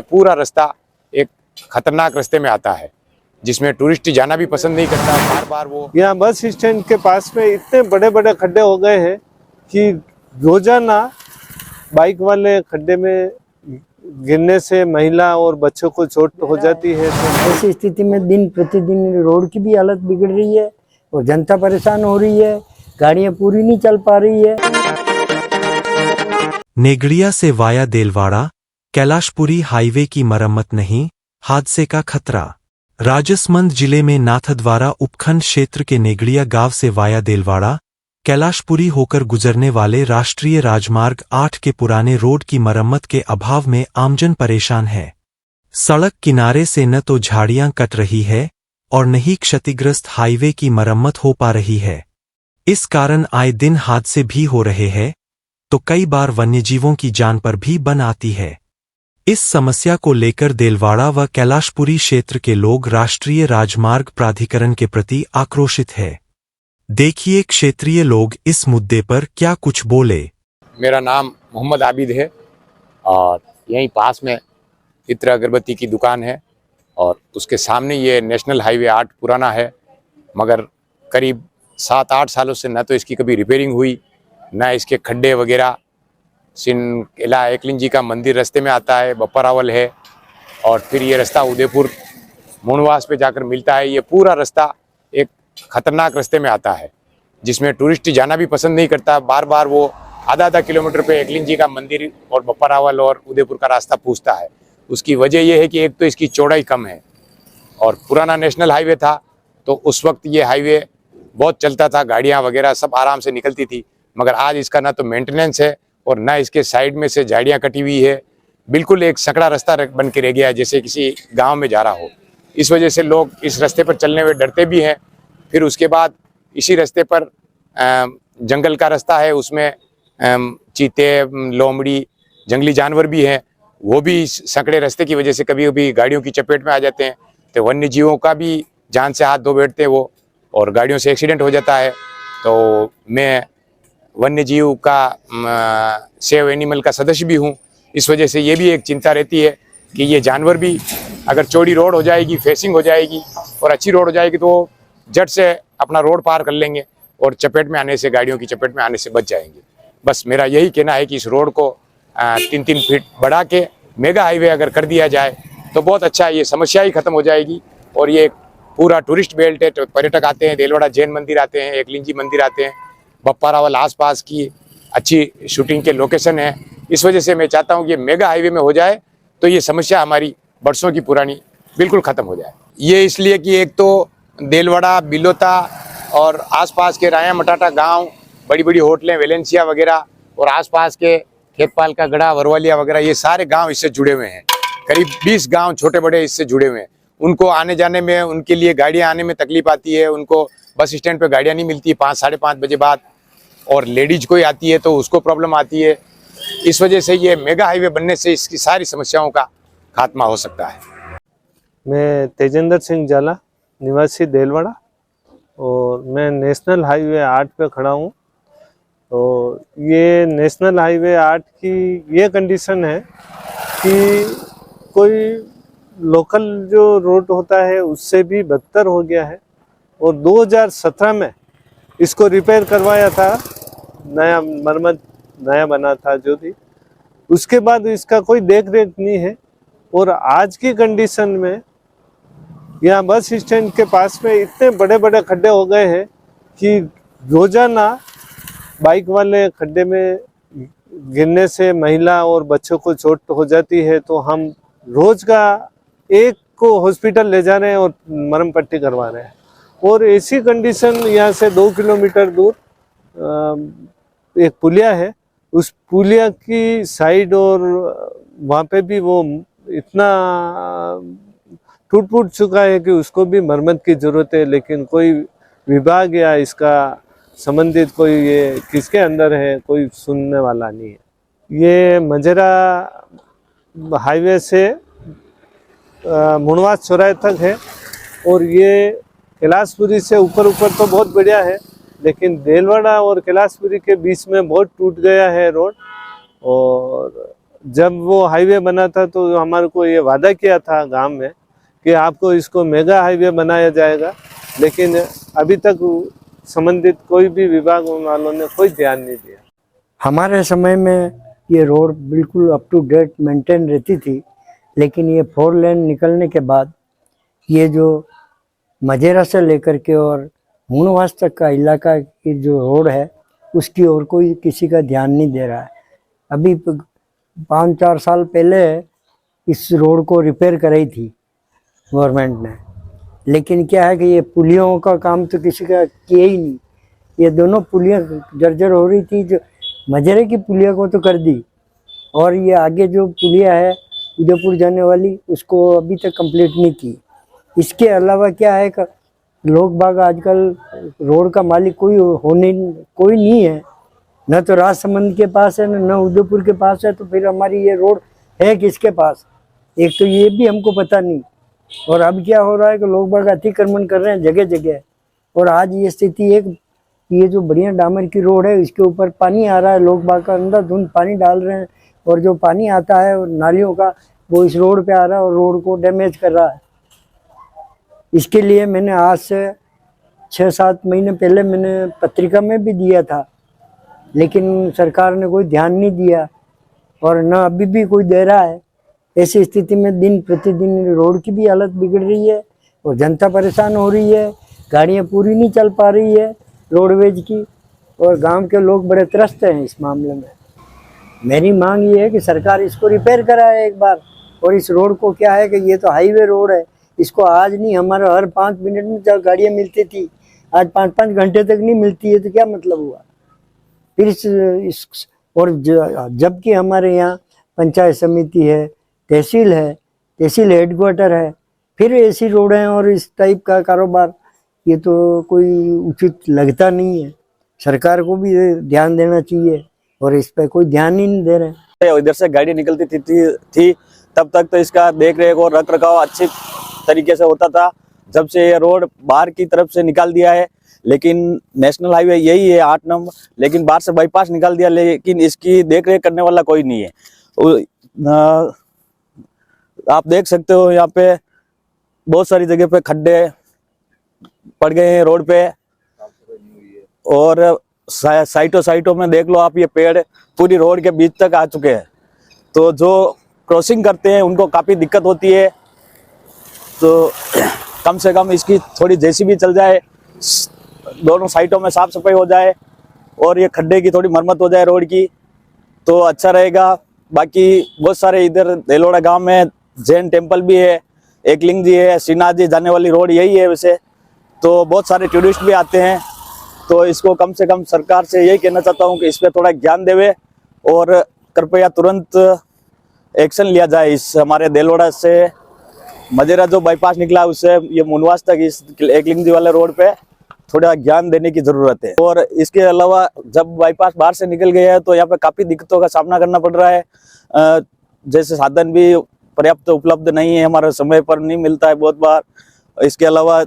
पूरा रास्ता एक खतरनाक रास्ते में आता है जिसमें टूरिस्ट जाना भी पसंद नहीं करता। बार बार वो यहाँ बस स्टैंड के पास में इतने बड़े बड़े खड्डे हो गए हैं कि रोजाना बाइक वाले खड्डे में गिरने से महिला और बच्चों को चोट हो जाती है। तो ऐसी स्थिति में दिन प्रतिदिन रोड की भी हालत बिगड़ रही है और जनता परेशान हो रही है, गाड़ियां पूरी नहीं चल पा रही है। नेगड़िया से वाया देलवाड़ा कैलाशपुरी हाईवे की मरम्मत नहीं, हादसे का खतरा। राजसमंद जिले में नाथद्वारा उपखंड क्षेत्र के नेगड़िया गांव से वाया देलवाड़ा कैलाशपुरी होकर गुजरने वाले राष्ट्रीय राजमार्ग 8 के पुराने रोड की मरम्मत के अभाव में आमजन परेशान है। सड़क किनारे से न तो झाड़ियां कट रही है और न ही क्षतिग्रस्त हाईवे की मरम्मत हो पा रही है। इस कारण आए दिन हादसे भी हो रहे हैं तो कई बार वन्यजीवों की जान पर भी बन आती है। इस समस्या को लेकर देलवाड़ा व कैलाशपुरी क्षेत्र के लोग राष्ट्रीय राजमार्ग प्राधिकरण के प्रति आक्रोशित है। देखिए क्षेत्रीय लोग इस मुद्दे पर क्या कुछ बोले। मेरा नाम मोहम्मद आबिद है और यहीं पास में इत्र अगरबत्ती की दुकान है और उसके सामने ये नेशनल हाईवे 8 पुराना है, मगर करीब 7-8 सालों से न तो इसकी कभी रिपेयरिंग हुई, न इसके खड्डे वगैरह। सिनकेला एकलिंग जी का मंदिर रास्ते में आता है, बप्परावल है और फिर ये रास्ता उदयपुर मुनवास पे जाकर मिलता है। ये पूरा रास्ता एक खतरनाक रास्ते में आता है जिसमें टूरिस्ट जाना भी पसंद नहीं करता। बार बार वो आधा किलोमीटर पे एकलिंग जी का मंदिर और बप्परावल और उदयपुर का रास्ता पूछता है। उसकी वजह यह है कि एक तो इसकी चौड़ाई कम है और पुराना नेशनल हाईवे था तो उस वक्त ये हाईवे बहुत चलता था, गाड़ियां वगैरह सब आराम से निकलती थी, मगर आज इसका ना तो मेंटेनेंस है और ना इसके साइड में से झाड़ियां कटी हुई है। बिल्कुल एक सकड़ा रास्ता बन के रह गया है, जैसे किसी गांव में जा रहा हो। इस वजह से लोग इस रास्ते पर चलने में डरते भी हैं। फिर उसके बाद इसी रास्ते पर जंगल का रास्ता है, उसमें चीते, लोमड़ी, जंगली जानवर भी हैं। वो भी इस सकड़े रास्ते की वजह से कभी कभी गाड़ियों की चपेट में आ जाते हैं, तो वन्य जीवों का भी जान से हाथ धो बैठते हैं वो और गाड़ियों से एक्सीडेंट हो जाता है। तो मैं वन्य जीव का सेव एनिमल का सदस्य भी हूँ। इस वजह से ये भी एक चिंता रहती है कि ये जानवर भी अगर चौड़ी रोड हो जाएगी, फेसिंग हो जाएगी और अच्छी रोड हो जाएगी तो झट से अपना रोड पार कर लेंगे और चपेट में आने से, गाड़ियों की चपेट में आने से बच जाएंगे। बस मेरा यही कहना है कि इस रोड को 3-3 फीट बढ़ा के मेगा हाईवे अगर कर दिया जाए तो बहुत अच्छा है। ये समस्या ही खत्म हो जाएगी और ये पूरा टूरिस्ट बेल्ट है। तो पर्यटक आते हैं, देलवाड़ा जैन मंदिर आते हैं, एकलिंग जी मंदिर आते हैं, बप्परावल आसपास की अच्छी शूटिंग के लोकेशन है। इस वजह से मैं चाहता हूँ कि मेगा हाईवे में हो जाए तो ये समस्या हमारी बरसों की पुरानी बिल्कुल ख़त्म हो जाए। ये इसलिए कि एक तो देलवाड़ा, बिलोता और आसपास के राया मटाटा गांव, बड़ी बड़ी होटलें, वेलेंसिया वगैरह और आसपास के खेतपाल का गढ़ा, वरवालिया वगैरह, ये सारे गांव इससे जुड़े हुए हैं। करीब 20 गांव छोटे बड़े इससे जुड़े हुए हैं। उनको आने जाने में, उनके लिए गाड़ियां आने में तकलीफ आती है। उनको बस स्टैंड पे गाड़ियां नहीं मिलती 5-5:30 बजे बाद, और लेडीज कोई आती है तो उसको प्रॉब्लम आती है। इस वजह से ये मेगा हाईवे बनने से इसकी सारी समस्याओं का खात्मा हो सकता है। मैं तेजेंद्र सिंह जाला, निवासी देलवाड़ा, और मैं नेशनल हाईवे 8 पे खड़ा हूँ। तो ये नेशनल हाईवे 8 की ये कंडीशन है कि कोई लोकल जो रोड होता है उससे भी बदतर हो गया है और 2017 में इसको रिपेयर करवाया था, नया मरम्मत नया बना था जो भी, उसके बाद इसका कोई देख रेख नहीं है। और आज की कंडीशन में यहाँ बस स्टैंड के पास में इतने बड़े बड़े खड्डे हो गए हैं कि रोजाना बाइक वाले खड्डे में गिरने से महिला और बच्चों को चोट हो जाती है। तो हम रोज का एक को हॉस्पिटल ले जा रहे हैं और मरहम पट्टी करवा रहे हैं। और ऐसी कंडीशन, यहाँ से 2 किलोमीटर दूर एक पुलिया है, उस पुलिया की साइड और वहाँ पे भी वो इतना टूट फूट चुका है कि उसको भी मरम्मत की ज़रूरत है। लेकिन कोई विभाग या इसका संबंधित कोई ये किसके अंदर है, कोई सुनने वाला नहीं है। ये मजेरा हाईवे से मुनवास चौराहे तक है और ये कैलाशपुरी से ऊपर तो बहुत बढ़िया है, लेकिन देलवाड़ा और कैलाशपुरी के बीच में बहुत टूट गया है रोड। और जब वो हाईवे बना था तो हमारे को ये वादा किया था गांव में कि आपको इसको मेगा हाईवे बनाया जाएगा, लेकिन अभी तक संबंधित कोई भी विभाग वालों ने कोई ध्यान नहीं दिया। हमारे समय में ये रोड बिल्कुल अप टू डेट मेंटेन रहती थी, लेकिन ये 4 लेन निकलने के बाद ये जो मजेरा से लेकर के और मुनवास तक का इलाका की जो रोड है उसकी ओर कोई किसी का ध्यान नहीं दे रहा है। अभी 5-4 साल पहले इस रोड को रिपेयर कराई थी गवर्नमेंट ने, लेकिन क्या है कि ये पुलियों का काम तो किसी का किया ही नहीं। ये दोनों पुलियाँ जर्जर हो रही थी, जो मजेरे की पुलिया को तो कर दी, और ये आगे जो पुलिया है उदयपुर जाने वाली उसको अभी तक कंप्लीट नहीं की। इसके अलावा क्या है कि लोग बाग आजकल रोड का मालिक कोई नहीं है, न तो राजसमंद के पास है न उदयपुर के पास है, तो फिर हमारी ये रोड है किसके पास, एक तो ये भी हमको पता नहीं। और अब क्या हो रहा है कि लोग बाग अतिक्रमण कर रहे हैं जगह जगह, और आज ये स्थिति है, ये जो बढ़िया डामर की रोड है इसके ऊपर पानी आ रहा है, लोग बाग का अंधाधुंध पानी डाल रहे हैं, और जो पानी आता है नालियों का वो इस रोड पे आ रहा है और रोड को डैमेज कर रहा है। इसके लिए मैंने आज से 6-7 महीने पहले मैंने पत्रिका में भी दिया था, लेकिन सरकार ने कोई ध्यान नहीं दिया और न अभी भी कोई दे रहा है। ऐसी स्थिति में दिन प्रतिदिन रोड की भी हालत बिगड़ रही है और जनता परेशान हो रही है, गाड़ियाँ पूरी नहीं चल पा रही है रोडवेज की, और गांव के लोग बड़े त्रस्त हैं इस मामले में। मेरी मांग ये है कि सरकार इसको रिपेयर कराए एक बार, और इस रोड को क्या है कि ये तो हाईवे रोड है, इसको आज नहीं, हमारा हर 5 मिनट में जब गाड़ियाँ मिलती थी आज 5-5 घंटे तक नहीं मिलती है, तो क्या मतलब हुआ फिर और जबकि हमारे यहाँ पंचायत समिति है, तहसील है, तहसील हेडक्वार्टर है, फिर ऐसी रोड हैं और इस टाइप का कारोबार, ये तो कोई उचित लगता नहीं है। सरकार को भी ध्यान देना चाहिए और इस पर कोई ध्यान ही नहीं दे रहे। इधर से गाड़ी निकलती थी तब तक तो इसका देख रेख और रख रखाव अच्छी तरीके से होता था। जब से ये रोड बाहर की तरफ से निकाल दिया है, लेकिन नेशनल हाईवे यही है 8 नंबर, लेकिन बाहर से बाईपास निकाल दिया, लेकिन इसकी देख रेख करने वाला कोई नहीं है। आप देख सकते हो यहाँ पे बहुत सारी जगह पे खड्डे पड़ गए हैं रोड पे, और साइटों में देख लो आप, ये पेड़ पूरी रोड के बीच तक आ चुके हैं। तो जो क्रॉसिंग करते हैं उनको काफ़ी दिक्कत होती है, तो कम से कम इसकी थोड़ी जेसीबी चल जाए, दोनों साइटों में साफ सफाई हो जाए और ये खड्डे की थोड़ी मरम्मत हो जाए रोड की, तो अच्छा रहेगा। बाकी बहुत सारे इधर देलवाड़ा गांव में जैन टेम्पल भी है, एकलिंग जी है, श्रीनाथ जी जाने वाली रोड यही है वैसे, तो बहुत सारे टूरिस्ट भी आते हैं। तो इसको कम से कम सरकार से यही कहना चाहता हूँ कि इस पर थोड़ा ध्यान देवे और कृपया तुरंत एक्शन लिया जाए। इस हमारे देलवाड़ा से मजेरा जो बाईपास निकला उससे ये मुनवास तक इस एकलिंग जी वाले रोड पे थोड़ा ज्ञान देने की जरूरत है। और इसके अलावा जब बाईपास बाहर से निकल गया है तो यहाँ पे काफ़ी दिक्कतों का सामना करना पड़ रहा है, जैसे साधन भी पर्याप्त उपलब्ध नहीं है, हमारे समय पर नहीं मिलता है बहुत बार। इसके अलावा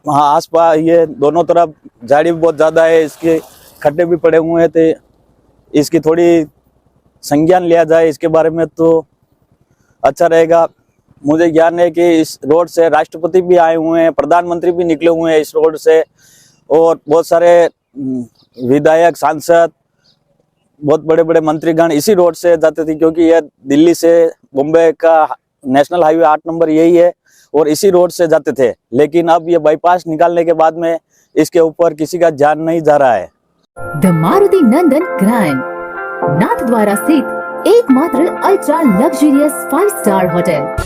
वहाँ आसपास ये दोनों तरफ झाड़ी भी बहुत ज़्यादा है, इसके खड्डे भी पड़े हुए हैं, तो इसकी थोड़ी संज्ञान लिया जाए इसके बारे में तो अच्छा रहेगा। मुझे ज्ञान है कि इस रोड से राष्ट्रपति भी आए हुए हैं, प्रधानमंत्री भी निकले हुए हैं इस रोड से, और बहुत सारे विधायक, सांसद, बहुत बड़े बड़े मंत्रीगण इसी रोड से जाते थे, क्योंकि यह दिल्ली से बॉम्बे का नेशनल हाईवे 8 नंबर यही है और इसी रोड से जाते थे। लेकिन अब ये बाईपास निकालने के बाद में इसके ऊपर किसी का ध्यान नहीं जा रहा है। The Maruti Nandan grand, Nathdwara स्थित एकमात्र ultra luxurious 5 star hotel.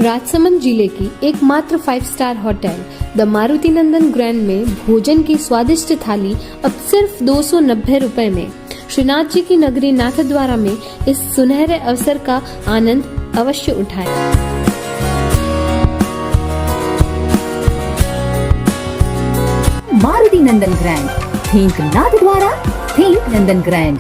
Rajsamand जिले की एकमात्र 5 star hotel the Maruti Nandan grand में भोजन की स्वादिष्ट थाली अब सिर्फ 290 रुपए में। श्रीनाथ जी की नगरी नाथद्वारा में इस सुनहरे अवसर का आनंद अवश्य उठाएं। मारुति नंदन ग्रैंड, थिंक नाथद्वारा, थिंक नंदन ग्रैंड।